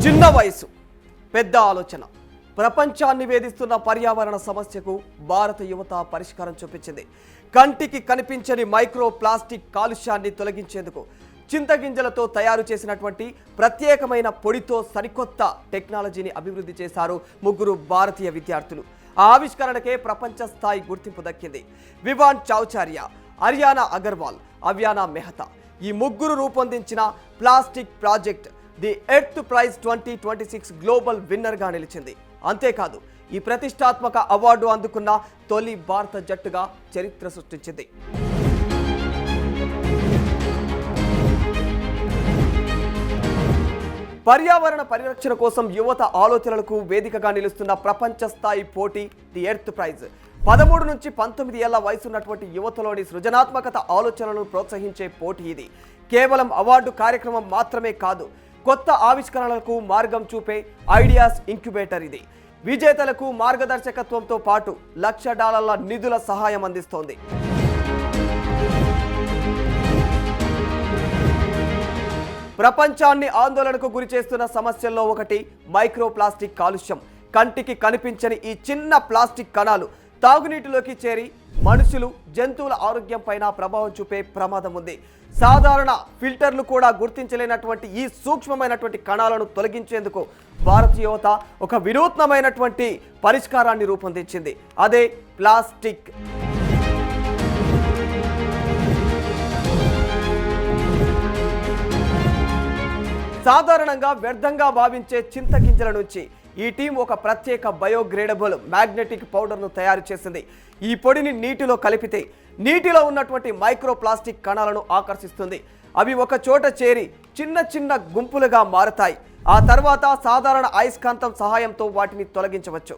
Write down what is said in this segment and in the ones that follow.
చిన్న వయసు పెద్ద ఆలోచన ప్రపంచాన్ని వేధిస్తున్న పర్యావరణ సమస్యకు భారత యువత పరిష్కారం చూపించింది. కంటికి కనిపించని మైక్రో ప్లాస్టిక్ కాలుష్యాన్ని తొలగించేందుకు చింతగింజలతో తయారు చేసినటువంటి ప్రత్యేకమైన పొడితో సరికొత్త టెక్నాలజీని అభివృద్ధి చేశారు ముగ్గురు భారతీయ విద్యార్థులు. ఆ ఆవిష్కరణకే ప్రపంచ స్థాయి గుర్తింపు దక్కింది. వివాన్ చౌచారియా, అరియానా అగర్వాల్, అవ్యానా మెహతా ఈ ముగ్గురు రూపొందించిన plastic project the earth prize 2026 global విన్నర్గా నిలిచింది. అంతేకాదు ఈ ప్రతిష్టాత్మక అవార్డు అందుకున్న తొలి భారత జట్టుగా చరిత్ర సృష్టించింది. పర్యావరణ పరిరక్షణ కోసం యువత ఆలోచనలకు వేదికగా నిలుస్తున్న ప్రపంచ స్థాయి పోటీ ది ఎర్త్ ప్రైజ్ 13 నుంచి 19 ఏళ్ల వయసున్నటువంటి యువతలోని సృజనాత్మకత ఆలోచనలను ప్రోత్సహించే పోటీ ఇది. కేవలం అవార్డు కార్యక్రమం మాత్రమే కాదు, కొత్త ఆవిష్కరణలకు మార్గం చూపే ఐడియాస్ ఇంక్యుబేటర్ ఇది. విజేతలకు మార్గదర్శకత్వంతో పాటు $1,00,000 నిధుల సహాయం అందిస్తోంది. ప్రపంచాన్ని ఆందోళనకు గురి చేస్తున్న సమస్యల్లో ఒకటి మైక్రో ప్లాస్టిక్ కాలుష్యం. కంటికి కనిపించని ఈ చిన్న ప్లాస్టిక్ కణాలు తాగునీటిలోకి చేరి మనుషులు, జంతువుల ఆరోగ్యంపైన ప్రభావం చూపే ప్రమాదం ఉంది. సాధారణ ఫిల్టర్లు కూడా గుర్తించలేనటువంటి ఈ సూక్ష్మమైనటువంటి కణాలను తొలగించేందుకు భారత యువత ఒక వినూత్నమైనటువంటి పరిష్కారాన్ని రూపొందించింది. అదే ప్లాస్టిక్. సాధారణంగా వ్యర్థంగా భావించే చింతగింజల నుంచి ఈ టీం ఒక ప్రత్యేక బయోగ్రేడబుల్ మ్యాగ్నెటిక్ పౌడర్ను తయారు చేసింది. ఈ పొడిని నీటిలో కలిపితే నీటిలో ఉన్నటువంటి మైక్రో ప్లాస్టిక్ కణాలను ఆకర్షిస్తుంది. అవి ఒక చోట చేరి చిన్న చిన్న గుంపులుగా మారతాయి. ఆ తర్వాత సాధారణ అయస్కాంతం సహాయంతో వాటిని తొలగించవచ్చు.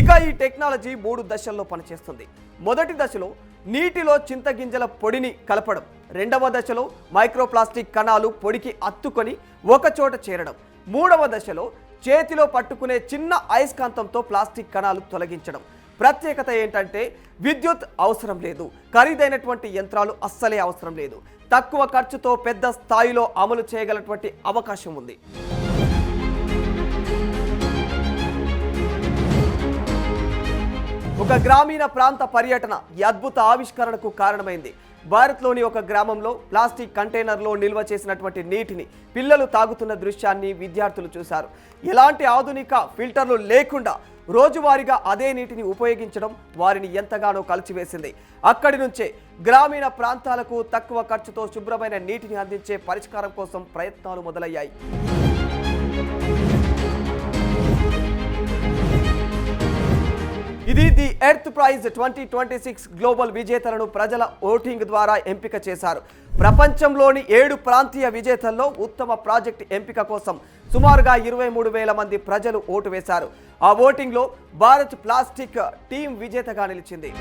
ఇక ఈ టెక్నాలజీ 3 దశల్లో పనిచేస్తుంది. మొదటి దశలో నీటిలో చింతగింజల పొడిని కలపడం, రెండవ దశలో మైక్రోప్లాస్టిక్ కణాలు పొడికి అత్తుకొని ఒక చోట చేరడం, మూడవ దశలో చేతిలో పట్టుకునే చిన్న అయస్కాంతంతో ప్లాస్టిక్ కణాలు తొలగించడం. ప్రత్యేకత ఏంటంటే విద్యుత్ అవసరం లేదు, ఖరీదైనటువంటి యంత్రాలు అస్సలే అవసరం లేదు, తక్కువ ఖర్చుతో పెద్ద స్థాయిలో అమలు చేయగలటువంటి అవకాశం ఉంది. ఒక గ్రామీణ ప్రాంత పర్యటన ఈ అద్భుత ఆవిష్కరణకు కారణమైంది. భారత్లోని ఒక గ్రామంలో ప్లాస్టిక్ కంటైనర్లో నిల్వ చేసినటువంటి నీటిని పిల్లలు తాగుతున్న దృశ్యాన్ని విద్యార్థులు చూశారు. ఎలాంటి ఆధునిక ఫిల్టర్లు లేకుండా రోజువారీగా అదే నీటిని ఉపయోగించడం వారిని ఎంతగానో కలిచివేసింది. అక్కడి నుంచే గ్రామీణ ప్రాంతాలకు తక్కువ ఖర్చుతో శుభ్రమైన నీటిని అందించే పరిష్కారం కోసం ప్రయత్నాలు మొదలయ్యాయి. ఇది ది ఎర్త్ ప్రైజ్ 2026 గ్లోబల్ విజేతలను ప్రజల ఓటింగ్ ద్వారా ఎంపిక చేశారు. ప్రపంచంలోని 7 ప్రాంతీయ విజేతల్లో ఉత్తమ ప్రాజెక్ట్ ఎంపిక కోసం సుమారుగా 23,000 మంది ప్రజలు ఓటు వేశారు. ఆ ఓటింగ్లో భారత్ ప్లాస్టిక్ టీం విజేతగా నిలిచింది.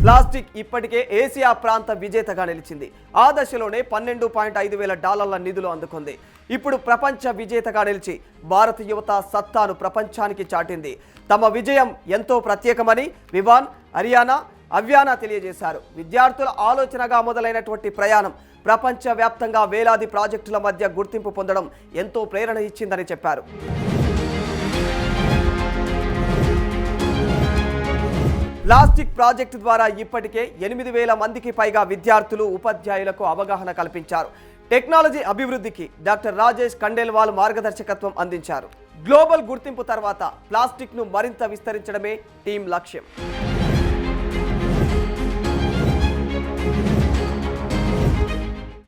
ప్లాస్టిక్ ఇప్పటికే ఏసియా ప్రాంత విజేతగా నిలిచింది. ఆ దశలోనే $12,500 నిధులు అందుకుంది. ఇప్పుడు ప్రపంచ విజేతగా నిలిచి భారత యువత సత్తాను ప్రపంచానికి చాటింది. తమ విజయం ఎంతో ప్రత్యేకమని వివాన్, అరియానా, అవ్యానా తెలియజేశారు. విద్యార్థుల ఆలోచనగా మొదలైనటువంటి ప్రయాణం ప్రపంచ వ్యాప్తంగా వేలాది ప్రాజెక్టుల మధ్య గుర్తింపు పొందడం ఎంతో ప్రేరణ ఇచ్చిందని చెప్పారు. ప్లాస్టిక్ ప్రాజెక్టు ద్వారా ఇప్పటికే 8,000 మందికి పైగా విద్యార్థులు, ఉపాధ్యాయులకు అవగాహన కల్పించారు. టెక్నాలజీ అభివృద్ధికి డాక్టర్ రాజేష్ ఖండేల్వాల్ మార్గదర్శకత్వం అందించారు. గ్లోబల్ గుర్తింపు తర్వాత ప్లాస్టిక్ను మరింత విస్తరించడమే టీం లక్ష్యం.